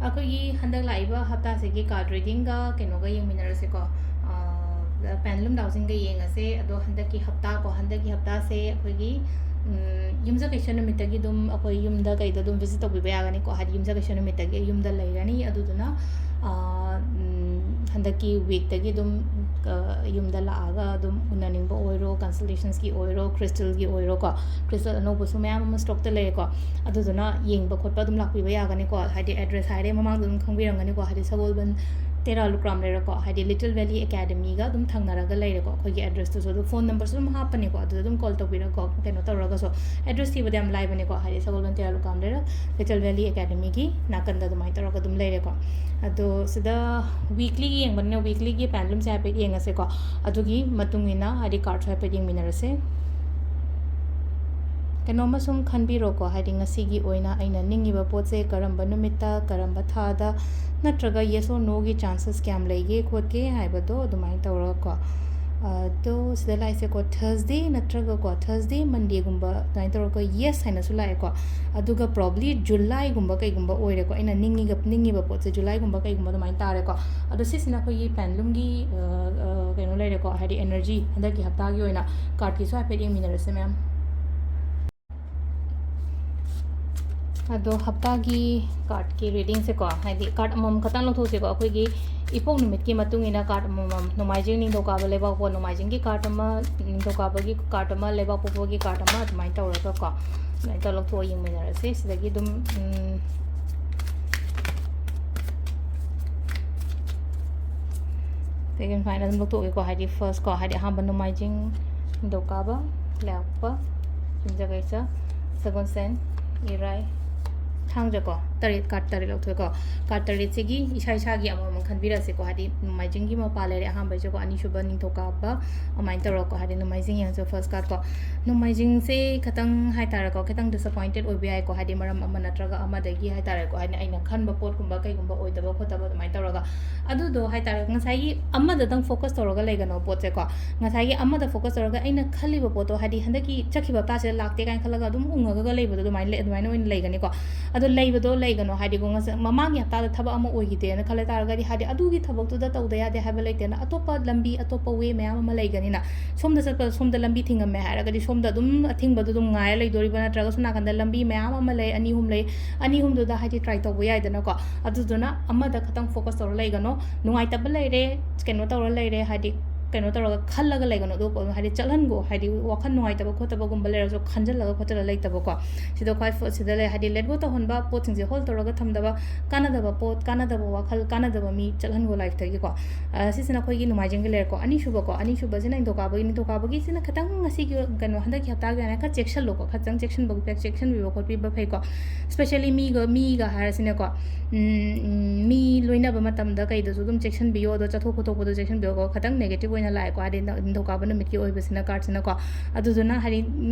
ꯑꯩꯈꯣꯏꯒꯤ ꯍꯟꯗꯛ ꯂꯥꯛꯏꯕ ꯍꯞꯇꯥꯁꯤꯒꯤ ꯀꯥꯔꯗ ꯔꯤꯗꯤꯡꯒ ꯀꯩꯅꯣꯒ ꯌꯦꯡꯃꯤꯟꯅꯔꯁꯦꯀꯣ ꯄꯦꯟꯗꯂꯨꯝ ꯗꯥꯎꯖꯤꯡꯒ ꯌꯦꯡꯉꯁꯦ ꯑꯗꯣ ꯍꯟꯗꯛꯀꯤ ꯍꯞꯇꯥꯁꯦ ꯑꯩꯈꯣꯏꯒꯤ ꯌꯨꯝꯖꯀꯩꯁ ꯅꯨꯃꯤꯠꯇꯒꯤ ꯑꯗꯨꯝ ꯑꯩꯈꯣꯏ ꯌꯨꯝꯗ ꯀꯩꯗ ꯑꯗꯨꯝ ꯚꯤꯖꯤꯠ ꯇꯧꯕꯤꯕ ꯌꯥꯒꯅꯤꯀꯣ ꯍꯥꯏꯗꯤ ꯌꯨꯝꯖꯀꯩꯁ ꯅꯨꯃꯤꯠꯇꯒꯤ ꯌꯨꯝꯗ ꯂꯩꯔꯅꯤ ꯑꯗꯨꯗꯨꯅ ꯍꯟꯗꯛꯀꯤ ꯋꯤꯛꯇꯒꯤ ꯑꯗꯨꯝ ꯌꯨꯝꯗ ꯂꯥꯛꯑꯒ ꯑꯗꯨꯝ ꯎꯅꯅꯤꯡꯕ ꯑꯣꯏꯔꯣ ꯀꯟꯁꯜꯇꯦꯁꯟꯁꯀꯤ ꯑꯣꯏꯔꯣ ꯀ꯭ꯔꯤꯁꯇꯜꯒꯤ ꯑꯣꯏꯔꯣꯀꯣ ꯀ꯭ꯔꯤꯁꯇꯜ ꯑꯅꯧꯕꯁꯨ ꯃꯌꯥꯝ ꯑꯃ ꯁ꯭ꯇꯣꯛꯇ ꯂꯩꯌꯦꯀꯣ ꯑꯗꯨꯗꯨꯅ ꯌꯦꯡꯕ ꯈꯣꯠꯄ ꯑꯗꯨꯝ ꯂꯥꯛꯄꯤꯕ ꯌꯥꯒꯅꯤꯀꯣ ꯍꯥꯏꯗꯤ ꯑꯦꯗ꯭ꯔꯦꯁ ꯍꯥꯏꯔꯦ ꯃꯃꯥꯡꯗ ꯑꯗꯨꯝ ꯈꯪꯕꯤꯔꯝꯒꯅꯤꯀோ ꯍꯥꯏꯗꯤ ꯁꯒꯣꯜꯕꯟ ꯇꯦꯔꯥ ꯂꯨꯀ꯭ꯔꯥꯝ ꯂꯩꯔꯦꯀꯣ ꯍꯥꯏꯗꯤ ꯂꯤꯇꯜ ꯚꯦꯂꯤ ꯑꯦꯀꯥꯗꯃꯤꯒ ꯑꯗꯨꯝ ꯊꯪꯅꯔꯒ ꯂꯩꯔꯦꯀꯣ ꯑꯩꯈꯣꯏꯒꯤ ꯑꯦꯗ꯭ꯔꯦꯁꯇꯨꯁꯨ ꯑꯗꯨ ꯐꯣꯟ ꯅꯝꯕꯔꯁꯨ ꯑꯗꯨꯝ ꯍꯥꯞꯄꯅꯤꯀꯣ ꯑꯗꯨꯗ ꯑꯗꯨꯝ ꯀꯣꯜ ꯇꯧꯕꯤꯔꯒ ꯀꯩꯅꯣ ꯇꯧꯔꯒꯁꯨ ꯑꯦꯗ꯭ꯔꯦꯁ ꯊꯤꯕꯗ ꯌꯥꯝ ꯂꯥꯏꯕꯅꯤꯀꯣ ꯍꯥꯏꯗꯤ ꯁꯒꯣꯜꯕꯟ ꯇꯦꯔꯥ ꯂꯨꯀ꯭ꯔꯥꯝ ꯂꯩꯔ ꯂꯤꯇꯜ ꯚꯦꯂꯤ ꯑꯦꯀꯥꯗꯃꯤꯒꯤ ꯅꯥꯀꯟꯗ ꯑꯗꯨꯃꯥꯏꯅ ꯇꯧꯔꯒ ꯑꯗꯨꯝ ꯂꯩꯔꯦꯀꯣ ꯑꯗꯣ ꯁꯤꯗ ꯋꯤꯛꯂꯤꯒꯤ ꯌꯦꯡꯕꯅꯤꯅ ꯋꯤꯛꯂꯤꯒꯤ ꯄꯦꯟꯗꯂꯨꯝꯁꯦ ꯍꯥꯏꯐꯦꯠ ꯌꯦꯡꯉꯁꯦꯀꯣ ꯑꯗꯨꯒꯤ ꯃꯇꯨꯡ ꯏꯟꯅ ꯍꯥꯏꯗꯤ ꯀꯥꯔꯠꯁꯨ ꯍꯥꯏꯐꯦꯠ ꯌꯦꯡꯃꯤꯟꯅꯔꯁꯦ ꯀꯩꯅꯣꯝꯃ ꯁꯨꯝ ꯈꯟꯕꯤꯔꯣꯀꯣ ꯍꯥꯏꯗꯤ ꯉꯁꯤꯒꯤ ꯑꯣꯏꯅ ꯑꯩꯅ ꯅꯤꯡꯉꯤꯕ ꯄꯣꯠꯁꯦ ꯀꯔꯝꯕ ꯅꯨꯃꯤꯠꯇ ꯀꯔꯝꯕ ꯊꯥꯗ ꯅꯠꯇ꯭ꯔꯒ ꯌꯦꯁ ꯑꯣꯔ ꯅꯣꯒꯤ ꯆꯥꯟꯁꯦꯁ ꯀꯌꯥꯝ ꯂꯩꯒꯦ ꯈꯣꯠꯀꯦ ꯍꯥꯏꯕꯗꯣ ꯑꯗꯨꯃꯥꯏꯅ ꯇꯧꯔꯒꯀꯣ ꯑꯗꯣ ꯁꯤꯗ ꯂꯥꯛꯏꯁꯦꯀꯣ ꯊꯔꯁꯗꯦ ꯅꯠꯇ꯭ꯔꯒꯀꯣ ꯊꯔꯁꯗꯦ ꯃꯟꯗꯦꯒꯨꯝꯕ ꯑꯗꯨꯃꯥꯏꯅ ꯇꯧꯔꯒ ꯌꯦꯁ ꯍꯥꯏꯅꯁꯨ ꯂꯥꯛꯑꯦꯀꯣ ꯑꯗꯨꯒ ꯄ꯭ꯔꯣꯕ꯭ꯂꯤ ꯖꯨꯂꯥꯏꯒꯨꯝꯕ ꯀꯩꯒꯨꯝꯕ ꯑꯣꯏꯔꯦꯀꯣ ꯑꯩꯅ ꯅꯤꯡꯉꯤꯕ ꯄꯣꯠꯁꯦ ꯖꯨꯂꯥꯏꯒꯨꯝꯕ ꯀꯩꯒꯨꯝꯕ ꯑꯗꯨꯃꯥꯏꯅ ꯇꯥꯔꯦꯀꯣ ꯑꯗꯣ ꯁꯤꯁꯤꯅ ꯑꯩꯈꯣꯏꯒꯤ ꯄꯦꯟꯗꯂꯨꯝꯒꯤ ꯀꯩꯅꯣ ꯂꯩꯔꯦꯀꯣ ꯍꯥꯏꯗꯤ ꯑꯦꯅꯔꯖꯤ ꯍꯟꯗꯛꯀꯤ ꯍꯞꯇꯥꯒꯤ ꯑꯣꯏꯅ ꯀꯥꯔꯠꯀꯤꯁꯨ ꯍꯥꯏꯐꯦꯠ ꯌꯦꯡꯃꯤꯟꯅꯔꯁꯦ ꯃꯌꯥꯝ ꯑꯗꯣ ꯍꯞꯇꯥꯒꯤ ꯀꯥꯔꯠꯀꯤ ꯔꯤꯗꯤꯡꯁꯦꯀꯣ ꯍꯥꯏꯗꯤ ꯀꯥꯔꯠ ꯑꯃꯃꯝ ꯈꯛꯇꯪ ꯂꯧꯊꯣꯛꯁꯦꯀꯣ ꯑꯩꯈꯣꯏꯒꯤ ꯏꯄꯣꯛ ꯅꯨꯃꯤꯠꯀꯤ ꯃꯇꯨꯡ ꯏꯟꯅ ꯀꯥꯔꯠ ꯑꯃꯃꯝ ꯅꯣꯡꯃꯥꯏꯖꯤꯡ ꯅꯤꯡꯊꯧꯀꯥꯕ ꯂꯩꯕꯥꯛꯄꯣꯛ ꯅꯣꯡꯃꯥꯏꯖꯤꯡꯒꯤ ꯀꯥꯔꯠ ꯑꯃ ꯅꯤꯡꯊꯧꯀꯥꯕꯒꯤ ꯀꯥꯔꯠ ꯑꯃ ꯂꯩꯕꯥꯛꯄꯣꯛꯄꯒꯤ ꯀꯥꯔꯠ ꯑꯃ ꯑꯗꯨꯃꯥꯏꯅ ꯇꯧꯔꯒꯀꯣ ꯑꯗꯨꯃꯥꯏꯅ ꯇꯧꯔ ꯂꯧꯊꯣꯛꯑ ꯌꯦꯡꯃꯤꯟꯅꯔꯁꯦ ꯁꯤꯗꯒꯤ ꯑꯗꯨꯝ ꯁꯤꯗꯒꯤ ꯁꯨꯃꯥꯏꯅ ꯑꯗꯨꯝ ꯂꯧꯊꯣꯛꯑꯒꯦꯀꯣ ꯍꯥꯏꯗꯤ ꯐꯥꯔꯁ ꯀꯣ ꯍꯥꯏꯗꯤ ꯑꯍꯥꯟꯕ ꯅꯣꯡꯃꯥꯏꯖꯤꯡ ꯅꯤꯡꯊꯧꯀꯥꯕ ꯂꯩꯕꯥꯛꯄꯣꯛꯄ ꯌꯨꯝꯖꯀꯩꯁ ꯁꯒꯣꯜꯁꯦꯟ ꯏꯔꯥꯏ ꯊꯥꯡꯖꯀꯣ ꯇꯔꯦꯠ ꯀꯥꯔꯠ ꯇꯔꯦꯠ ꯂꯧꯊꯣꯛꯑꯦꯀꯣ ꯀꯥꯔꯠ ꯇꯔꯦꯠꯁꯤꯒꯤ ꯏꯁꯥꯒꯤ ꯑꯃꯃꯝ ꯈꯟꯕꯤꯔꯁꯦꯀꯣ ꯍꯥꯏꯗꯤ ꯅꯣꯡꯃꯥꯏꯖꯤꯡꯒꯤ ꯃꯄꯥ ꯂꯩꯔꯦ ꯑꯍꯥꯟꯕꯩꯁꯦꯀꯣ ꯑꯅꯤꯁꯨꯕ ꯅꯤꯡꯊꯧꯀꯥꯕ ꯑꯗꯨꯃꯥꯏꯅ ꯇꯧꯔꯒꯀꯣ ꯍꯥꯏꯗꯤ ꯅꯣꯡꯃꯥꯏꯖꯤꯡ ꯌꯦꯡꯉꯁꯦ ꯐꯥꯔꯁ ꯀꯥꯔꯠꯀꯣ ꯅꯣꯡꯃꯥꯏꯖꯤꯡꯁꯦ ꯈꯤꯇꯪ ꯍꯥꯏꯇꯥꯔꯦꯀꯣ ꯈꯤꯇꯪ ꯗꯤꯁꯑꯄꯣꯏꯟꯇꯦꯠ ꯑꯣꯏꯕ ꯌꯥꯏꯀꯣ ꯍꯥꯏꯗꯤ ꯃꯔꯝ ꯑꯃ ꯅꯠꯇ꯭ꯔꯒ ꯑꯃꯗꯒꯤ ꯍꯥꯏꯇꯥꯔꯦꯀꯣ ꯍꯥꯏꯗꯤ ꯑꯩꯅ ꯈꯟꯕ ꯄꯣꯠꯀꯨꯝꯕ ꯀꯩꯒꯨꯝꯕ ꯑꯣꯏꯗꯕ ꯈꯣꯠꯇꯕ ꯑꯗꯨꯃꯥꯏꯅ ꯇꯧꯔꯒ ꯑꯗꯨꯗꯣ ꯍꯥꯏꯇꯥꯔꯦ ꯉꯁꯥꯏꯒꯤ ꯑꯃꯗꯇꯪ ꯐꯣꯀꯁ ꯇꯧꯔꯒ ꯂꯩꯒꯅꯣ ꯄꯣꯠꯁꯦꯀꯣ ꯉꯁꯥꯏꯒꯤ ꯑꯃꯗ ꯐꯣꯀꯁ ꯇꯧꯔꯒ ꯑꯩꯅ ꯈꯜꯂꯤꯕ ꯄꯣꯠꯇꯣ ꯍꯥꯏꯗꯤ ꯍꯟꯗꯛꯀꯤ ꯆꯠꯈꯤꯕ ꯍꯞꯇꯥꯁꯤꯗ ꯂꯥꯛꯇꯦ ꯀꯥꯏꯅ ꯈꯜꯂꯒ ꯑꯗꯨꯝ ꯎꯡꯉꯒ ꯂꯩꯕꯗꯣ ꯑꯗꯨꯃꯥꯏꯅ ꯑꯣꯏꯅ ꯂꯩꯒꯅꯤꯀꯣ ꯑꯗꯣ ꯂꯩꯕꯗꯣ ꯂꯩꯒꯅꯣ ꯍꯥꯏꯗꯤꯀꯣ ꯃꯃꯥꯡꯒꯤ ꯍꯞꯇꯥꯗ ꯊꯕꯛ ꯑꯃ ꯑꯣꯏꯈꯤꯗꯦꯅ ꯈꯜꯂ ꯇꯥꯔꯒꯗꯤ ꯍꯥꯏꯗꯤ ꯑꯗꯨꯒꯤ ꯊꯕꯛꯇꯨꯗ ꯇꯧꯗ ꯌꯥꯗꯦ ꯍꯥꯏꯕ ꯂꯩꯇꯦꯅ ꯑꯇꯣꯞꯄ ꯂꯝꯕꯤ ꯑꯇꯣꯞꯄ ꯋꯦ ꯃꯌꯥꯝ ꯑꯃ ꯂꯩꯒꯅꯤꯅ ꯁꯣꯝꯗ ꯆꯠꯄ ꯁꯣꯝꯗ ꯂꯝꯕꯤ ꯊꯤꯡꯉꯝꯃꯦ ꯍꯥꯏꯔꯒꯗꯤ ꯁꯣꯝꯗ ꯑꯗꯨꯝ ꯑꯊꯤꯡꯕꯗꯨ ꯑꯗꯨꯝ ꯉꯥꯏꯔ ꯂꯩꯗꯣꯔꯤꯕ ꯅꯠꯇ꯭ꯔꯒ ꯁꯣꯝ ꯅꯥꯀꯟꯗ ꯂꯝꯕꯤ ꯃꯌꯥꯝ ꯑꯃ ꯂꯩ ꯑꯅꯤ ꯑꯍꯨꯝ ꯂꯩ ꯑꯅꯤ ꯑꯍꯨꯝꯗꯨꯗ ꯍꯥꯏꯗꯤ ट्राई ꯇꯧꯕ ꯌꯥꯏꯗꯅꯀꯣ ꯑꯗꯨꯗꯨꯅ ꯑꯃꯗ ꯈꯛꯇꯪ ꯐꯣꯀꯁ ꯇꯧꯔ ꯂꯩꯒꯅꯣ ꯅꯨꯡꯉꯥꯏꯇꯕ ꯂꯩꯔꯦ ꯀꯩꯅꯣ ꯇꯧꯔ ꯂꯩꯔꯦ ꯍꯥꯏꯗꯤ ꯀꯩꯅꯣ ꯇꯧꯔꯒ ꯈꯜꯂꯒ ꯂꯩꯒꯅꯣ ꯑꯗꯨ ꯍꯥꯏꯗꯤ ꯆꯠꯍꯟꯒꯣ ꯍꯥꯏꯗꯤ ꯋꯥꯈꯜ ꯅꯨꯡꯉꯥꯏꯇꯕ ꯈꯣꯠꯇꯕꯒꯨꯝꯕ ꯂꯩꯔꯁꯨ ꯈꯟꯖꯜꯂꯒ ꯈꯣꯠꯆꯜꯂ ꯂꯩꯇꯕꯀꯣ ꯁꯤꯗ ꯈ꯭ꯋꯥꯏ ꯁꯤꯗ ꯂꯩ ꯍꯥꯏꯗꯤ ꯂꯦꯠ ꯒꯣ ꯇꯧꯍꯟꯕ ꯄꯣꯠꯁꯤꯡꯁꯦ ꯍꯣꯜ ꯇꯧꯔꯒ ꯊꯝꯗꯕ ꯀꯥꯟꯅꯗꯕ ꯄꯣꯠ ꯀꯥꯟꯅꯗꯕ ꯋꯥꯈꯜ ꯀꯥꯟꯅꯗꯕ ꯃꯤ ꯆꯠꯍꯟꯒꯣ ꯂꯥꯏꯐꯇꯒꯤꯀꯣ ꯁꯤꯁꯤꯅ ꯑꯩꯈꯣꯏꯒꯤ ꯅꯣꯡꯃꯥꯏꯖꯤꯡꯒꯤ ꯂꯩꯔꯦꯀꯣ ꯑꯅꯤꯁꯨꯕꯁꯤꯅ ꯅꯤꯡꯊꯧꯀꯥꯕꯒꯤꯁꯤꯅ ꯈꯤꯇꯪ ꯉꯁꯤꯒꯤ ꯀꯩꯅꯣ ꯍꯟꯗꯛꯀꯤ ꯍꯞꯇꯥꯒꯤ ꯑꯣꯏꯅ ꯈꯔ ꯆꯦꯛꯁꯜꯂꯣꯀꯣ ꯈꯤꯇꯪ ꯆꯦꯛꯁꯤꯟꯕꯤꯕ ꯈꯣꯠꯄꯤꯕ ꯐꯩꯀꯣ ꯁ꯭ꯄꯦꯁꯦꯜꯂꯤ ꯃꯤꯒ ꯍꯥꯏꯔꯁꯤꯅꯀꯣ ꯃꯤ ꯂꯣꯏꯅꯕ ꯃꯇꯝꯗ ꯀꯩꯗꯁꯨ ꯑꯗꯨꯝ ꯆꯦꯛꯁꯤꯟꯕꯤꯌꯣ ꯑꯗꯣ ꯆꯠꯊꯣꯛ ꯈꯣꯠꯇꯣꯛꯄꯗꯣ ꯆꯦꯛꯁꯤꯟꯕꯤꯌꯣꯀꯣ ꯈꯤꯇꯪ ꯅꯦꯒꯦꯇꯤቭ ꯑꯣꯏꯅ ꯂꯥꯛꯑꯦꯀꯣ ꯍꯥꯏꯗꯤ ꯅꯤꯡꯊꯧꯀꯥꯕ ꯅꯨꯃꯤꯠꯀꯤ ꯑꯣꯏꯕꯁꯤꯅ ꯀꯥꯔꯠꯁꯤꯅꯀꯣ ꯑꯗꯨꯗꯨꯅ ꯍꯥꯏꯗꯤ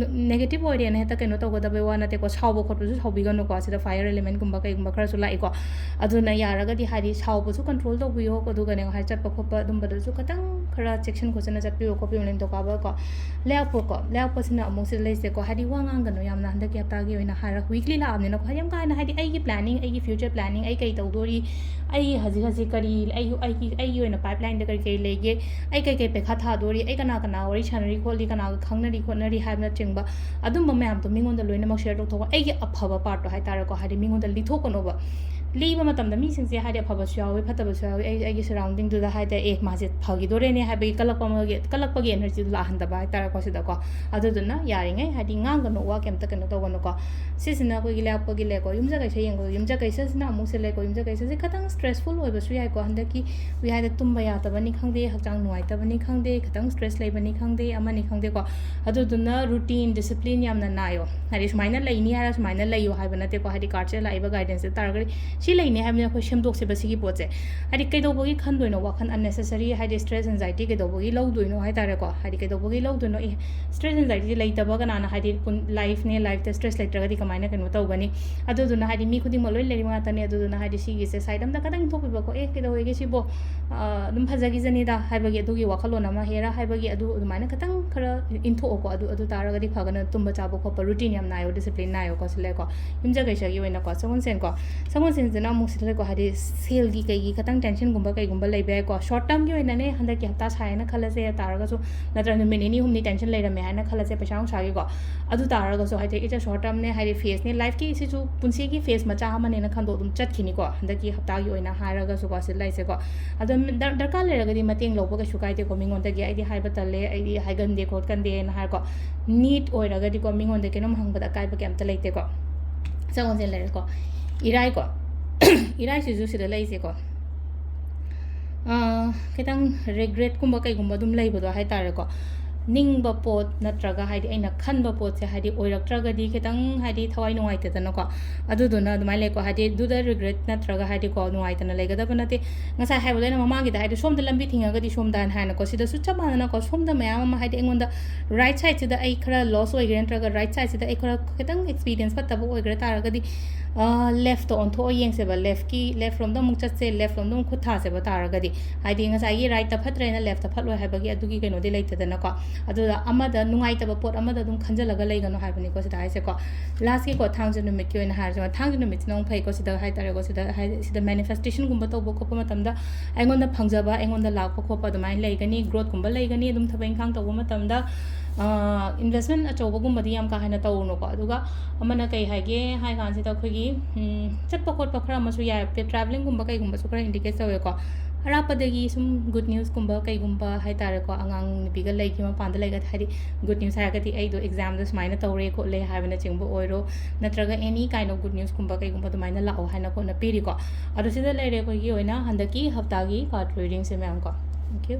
ꯅꯦꯒꯦꯇꯤቭ ꯑꯣꯏꯔꯦꯅ ꯍꯦꯛꯇ ꯀꯩꯅꯣ ꯇꯧꯒꯗꯕꯩ ꯋꯥ ꯅꯠꯇꯦꯀꯣ ꯁꯥꯎꯕ ꯈꯣꯠꯄꯁꯨ ꯁꯥꯎꯕꯤꯒꯅꯨꯀꯣ ꯁꯤꯗ ꯐꯥꯏꯌꯔ एलिमेंटꯒꯨꯝꯕ ꯀꯩꯒꯨꯝꯕ ꯈꯔꯁꯨ ꯂꯥꯛꯏꯀꯣ ꯑꯗꯨꯅ ꯌꯥꯔꯒꯗꯤ ꯍꯥꯏꯗꯤ ꯁꯥꯎꯕꯁꯨ कंट्रोल तौबियो अदुगने हाय चटप खोप अदुंबदसु खतंग खरा चेक्शन खोजना चटपियो खोपियो निंथौकाबा को लेयापसिना अमुसे लेसे को हादी वांगांगनो यामना हंदकी हप्तागी ओइना हारा वीकली लाबनेना को हायम कायना हादी आइगी प्लानिंग आइगी फ्यूचर प्लानिंग आई कई तौदोरी आई हजी करी आई ओइना पाइपलाइन द कई लेगे आई कई पेखा थादोरी आई कना कना वरी छानरी खोली कना खंगनरी खोनरी हायना चिंगबा अदुंबा मैम तो मिंगोंदा लोइना शेयर तौथोक आइगी अफबा पार्ट तो हायतारे को हादी मिंगोंदा लिथोकनोबा लीब मतमदा मीसिंगसे हादे अफबसु यावे फतबसु यावे आइगी सराउंडिंग दुदा हायते ए मासे फगिदोरेने हाबे कलकपगे एनर्जी लाहंदबा हायतारे को सिदा को अदुदुना यारिङै हादि ngang वा केमता कनो तवनो को सिसिना कोगी लापगी लेको युमजा कैसे यंगो युमजा कैसे सिना अमुसे लेको युमजा कैसे से खतंग स्ट्रेसफुल होइबसु याइ को हंदकी वी हायदे तुंबा यातबनी खंगदे हकचांग नुवाइतबनी खंगदे खतंग स्ट्रेस लेबनी खंगदे अमनी खंगदे को अदुदुना रूटीन डिसिप्लिन यामना नायो हादि सुमाइना लेइनी हारा सुमाइना लेयो हाइबा नते को हादि कार्ड से लाइबा गाइडेंस तारगरि सी लेइने हाइबने को सेमदोकसे बसिगी पोचे हादि कैदोबगी खंदोइनो वाखन अननेसेसरी हादि स्ट्रेस एंजाइटी कैदोबगी लौदोइनो हाइतारे को हादि कैदोबगी लौदोइनो ए स्ट्रेस एंजाइटी लेइतबा कनाना हादि लाइफ ने लाइफ ते स्ट्रेस लेत्रगदि कमाइना कनो तौगनी अदुदुना हादि मी खुदिंग मलोइ लेरि मातने अदुदुना हादि सिगी से साइड अमदा कदंग थोपिबको ए कैदोएगे सिबो अदुम फजगी जनीदा हाइबगी अदुगी वाखलोन अमा हेरा हाइबगी अदु अदुमाइना खतंग खरा इंथोको अदु तारगदि फगना तुंबा चाबो खोप रूटीन याम नायो डिसिप्लिन नायो को सिलेको युमजा कैसगी ओइना को सगुन सेन ꯁꯤꯗꯅ ꯑꯃꯨꯛ ꯁꯤꯗ ꯂꯩꯀꯣ ꯍꯥꯏꯗꯤ ꯁꯦꯜꯒꯤ ꯀꯩꯒꯤ ꯈꯤꯇꯪ ꯇꯦꯟꯁꯟꯒꯨꯝꯕ ꯀꯩꯒꯨꯝꯕ ꯂꯩꯕ ꯌꯥꯏꯀꯣ ꯁꯣꯔꯠ ꯇꯔꯝꯒꯤ ꯑꯣꯏꯅꯅꯦ ꯍꯟꯗꯛꯀꯤ ꯍꯞꯇꯥ ꯁꯥꯏꯅ ꯈꯜꯂꯁꯦ ꯇꯥꯔꯒꯁꯨ ꯅꯠꯇ꯭ꯔꯒ ꯅꯨꯃꯤꯠ ꯅꯤꯅꯤ ꯍꯨꯝꯅꯤ ꯇꯦꯟꯁꯟ ꯂꯩꯔꯝꯃꯦ ꯍꯥꯏꯅ ꯈꯜꯂꯁꯦ ꯄꯩꯁꯥ ꯅꯨꯡꯁꯥꯒꯤꯀꯣ ꯑꯗꯨ ꯇꯥꯔꯒꯁꯨ ꯍꯥꯏꯗꯤ ꯏꯠꯁ ꯁꯣꯔꯠ ꯇꯔꯝꯅꯦ ꯍꯥꯏꯗꯤ ꯐꯦꯁꯅꯦ ꯂꯥꯏꯐꯀꯤ ꯁꯤꯁꯨ ꯄꯨꯟꯁꯤꯒꯤ ꯐꯦꯁ ꯃꯆꯥ ꯑꯃꯅꯦꯅ ꯈꯟꯗꯣꯛ ꯑꯗꯨꯝ ꯆꯠꯈꯤꯅꯤꯀꯣ ꯍꯟꯗꯛꯀꯤ ꯍꯞꯇꯥꯒꯤ ꯑꯣꯏꯅ ꯍꯥꯏꯔꯒꯁꯨꯀꯣ ꯁꯤꯗ ꯂꯩꯁꯦꯀꯣ ꯑꯗꯣ ꯗꯔꯀꯥꯔ ꯂꯩꯔꯒꯗꯤ ꯃꯇꯦꯡ ꯂꯧꯕ ꯀꯩꯁꯨ ꯀꯥꯏꯗꯦꯀꯣ ꯃꯤꯉꯣꯟꯗꯒꯤ ꯑꯩꯗꯤ ꯍꯥꯏꯕ ꯇꯜꯂꯦ ꯑꯩꯗꯤ ꯍꯥꯏꯒꯟꯗꯦ ꯈꯣꯠꯀꯟꯗꯦꯅ ꯍꯥꯏꯔꯀꯣ ꯅꯤꯠ ꯑꯣꯏꯔꯒꯗꯤꯀꯣ ꯃꯤꯉꯣꯟꯗ ꯀꯩꯅꯣꯝ ꯍꯪꯕꯗ ꯑꯀꯥꯏꯕ ꯀꯩꯝꯇ ꯂꯩꯇꯦꯀꯣ ꯁꯒꯣꯜꯁꯦꯜ ꯂꯩꯔꯦꯀꯣ ꯏꯔꯥꯏꯀꯣ ꯏꯔꯥꯏꯁꯤꯁꯨ ꯁꯤꯗ ꯂꯩꯁꯦꯀꯣ ꯈꯤꯇꯪ ꯔꯤꯒ꯭ꯔꯦꯠꯀꯨꯝꯕ ꯀꯩꯒꯨꯝꯕ ꯑꯗꯨꯝ ꯂꯩꯕꯗꯣ ꯍꯥꯏꯇꯥꯔꯦꯀꯣ ꯅꯤꯡꯕ ꯄꯣꯠ ꯅꯠꯇ꯭ꯔꯒ ꯍꯥꯏꯗꯤ ꯑꯩꯅ ꯈꯟꯕ ꯄꯣꯠꯁꯦ ꯍꯥꯏꯗꯤ ꯑꯣꯏꯔꯛꯇ꯭ꯔꯒꯗꯤ ꯈꯤꯇꯪ ꯍꯥꯏꯗꯤ ꯊꯋꯥꯏ ꯅꯨꯡꯉꯥꯏꯇꯦꯗꯅꯀꯣ ꯑꯗꯨꯗꯨꯅ ꯑꯗꯨꯃꯥꯏꯅ ꯂꯩꯀꯣ ꯍꯥꯏꯗꯤ ꯑꯗꯨꯗ ꯔꯤꯒ꯭ꯔꯦꯠ ꯅꯠꯇ꯭ꯔꯒ ꯍꯥꯏꯗꯤꯀꯣ ꯅꯨꯡꯉꯥꯏꯇꯅ ꯂꯩꯒꯗꯕ ꯅꯠꯇꯦ ꯉꯁꯥꯏ ꯍꯥꯏꯕꯗꯣ ꯑꯩꯅ ꯃꯃꯥꯡꯒꯤꯗ ꯍꯥꯏꯗꯤ ꯁꯣꯝꯗ ꯂꯝꯕꯤ ꯊꯤꯡꯉꯒꯗꯤ ꯁꯣꯝꯗ ꯍꯥꯏꯅꯀꯣ ꯁꯤꯗꯁꯨ ꯆꯞ ꯃꯥꯟꯅꯅꯀꯣ ꯁꯣꯝꯗ ꯃꯌꯥꯝ ꯑꯃ ꯍꯥꯏꯗꯤ ꯑꯩꯉꯣꯟꯗ ꯔꯥꯏꯠ ꯁꯥꯏꯗꯁꯤꯗ ꯑꯩ ꯈꯔ ꯂꯣꯁ ꯑꯣꯏꯒ꯭ꯔꯦ ꯅꯠꯇ꯭ꯔꯒ ꯔꯥꯏꯠ ꯁꯥꯏꯗꯁꯤꯗ ꯑꯩ ꯈꯔ ꯈꯤꯇꯪ ꯑꯦꯛꯁꯄꯤꯔꯤꯌꯦꯟꯁ ꯐꯠꯇꯕ ꯑꯣꯏꯒ꯭ꯔ ꯇꯥꯔꯒꯗꯤ ꯂꯦꯐꯇ ꯑꯣꯟꯊꯣꯛꯑ ꯌꯦꯡꯁꯦꯕ ꯂꯦꯐ ꯔꯣꯝꯗ ꯑꯃꯨꯛ ꯆꯠꯁꯦ ꯂꯦꯐ ꯔꯣꯝꯗ ꯑꯃꯨꯛ ꯈꯨꯠ ꯊꯥꯁꯦꯕ ꯇꯥꯔꯒꯗꯤ ꯍꯥꯏꯗꯤ ꯉꯁꯥꯏꯒꯤ ꯔꯥꯏꯠꯇ ꯐꯠꯇ꯭ꯔꯦꯅ ꯂꯦꯐꯇ ꯐꯠꯂꯣꯏ ꯍꯥꯏꯕꯒꯤ ꯑꯗꯨꯒꯤ ꯀꯩꯅꯣꯗꯤ ꯂꯩꯇꯦꯗꯅꯀꯣ ꯑꯗꯨꯗ ꯑꯃꯗ ꯅꯨꯡꯉꯥꯏꯇꯕ ꯄꯣꯠ ꯑꯃꯗ ꯑꯗꯨꯝ ꯈꯟꯖꯜꯂꯒ ꯂꯩꯒꯅꯣ ꯍꯥꯏꯕꯅꯤꯀꯣ ꯁꯤꯗ ꯍꯥꯏꯁꯦꯀꯣ ꯂꯥꯁꯀꯤꯀꯣ ꯊꯥꯡꯖ ꯅꯨꯃꯤꯠꯀꯤ ꯑꯣꯏꯅ ꯍꯥꯏꯔꯁꯦ ꯊꯥꯡꯖ ꯅꯨꯃꯤꯠꯁꯤꯅ ꯑꯃꯨꯛ ꯐꯩꯀꯣ ꯁꯤꯗ ꯍꯥꯏꯇꯥꯔꯦꯀꯣ sida manifestationꯒꯨꯝꯕ ꯇꯧꯕ ꯈꯣꯠꯄ ꯃꯇꯝꯗ ꯑꯩꯉꯣꯟꯗ ꯐꯪꯖꯕ ꯑꯩꯉꯣꯟꯗ ꯂꯥꯛꯄ ꯈꯣꯠꯄ ꯑꯗꯨꯃꯥꯏꯅ ꯂꯩꯒꯅꯤ ꯒ꯭ꯔꯣꯠꯀꯨꯝꯕ ꯂꯩꯒꯅꯤ ꯑꯗꯨꯝ ꯊꯕꯛ ꯏꯪꯈꯥꯡ ꯇꯧꯕ ꯃꯇꯝꯗ ꯏꯟꯚꯦꯁꯃꯦꯟ ꯑꯆꯧꯕꯒꯨꯝꯕꯗꯤ ꯌꯥꯝ ꯀꯥ ꯍꯦꯟꯅ ꯇꯧꯔꯨꯅꯨꯀꯣ ꯑꯗꯨꯒ ꯑꯃꯅ ꯀꯩ ꯍꯥꯏꯒꯦ ꯍꯥꯏ ꯀꯥꯟꯁꯤꯗ ꯑꯩꯈꯣꯏꯒꯤ ꯆꯠꯄ ꯈꯣꯠꯄ ꯈꯔ ꯑꯃꯁꯨ ꯌꯥꯏ ꯇ꯭ꯔꯥꯚꯦꯂꯤꯡꯒꯨꯝꯕ ꯀꯩꯒꯨꯝꯕꯁꯨ ꯈꯔ ꯏꯟꯗꯤꯀꯦꯠ ꯇꯧꯋꯦꯀꯣ ꯑꯔꯥꯞꯄꯗꯒꯤ ꯁꯨꯝ ꯒꯨꯗ ꯅ꯭ꯌꯨꯁꯀꯨꯝꯕ ꯀꯩꯒꯨꯝꯕ ꯍꯥꯏꯇꯥꯔꯦꯀꯣ ꯑꯉꯥꯡ ꯅꯨꯄꯤꯒ ꯂꯩꯈꯤ ꯃꯄꯥꯟꯗ ꯂꯩꯒꯗꯤ ꯍꯥꯏꯗꯤ ꯒꯨꯗ ꯅ꯭ꯌꯨꯁ ꯍꯥꯏꯔꯒꯗꯤ ꯑꯩꯗꯣ ꯑꯦꯛꯖꯥꯝꯗ ꯁꯨꯃꯥꯏꯅ ꯇꯧꯔꯦ ꯈꯣꯠꯂꯦ ꯍꯥꯏꯕꯅꯆꯤꯡꯕ ꯑꯣꯏꯔꯣ ꯅꯠꯇ꯭ꯔꯒ ꯑꯦꯅꯤ ꯀꯥꯏꯟ ꯑꯣꯐ ꯒꯨꯗ ꯅ꯭ꯌꯨꯁꯀꯨꯝꯕ ꯀꯩꯒꯨꯝꯕ ꯑꯗꯨꯃꯥꯏꯅ ꯂꯥꯛꯑꯣ ꯍꯥꯏꯅ ꯈꯣꯠꯅ ꯄꯤꯔꯤꯀꯣ ꯑꯗꯣ ꯁꯤꯗ ꯂꯩꯔꯦ ꯑꯩꯈꯣꯏꯒꯤ ꯑꯣꯏꯅ ꯍꯟꯗꯛꯀꯤ ꯍꯞꯇꯥꯒꯤ ꯀꯥꯔꯗ ꯔꯤꯗꯤꯡꯁꯦ ꯃꯌꯥꯝ ꯀꯣ ꯊꯦꯡꯛ ꯌꯨ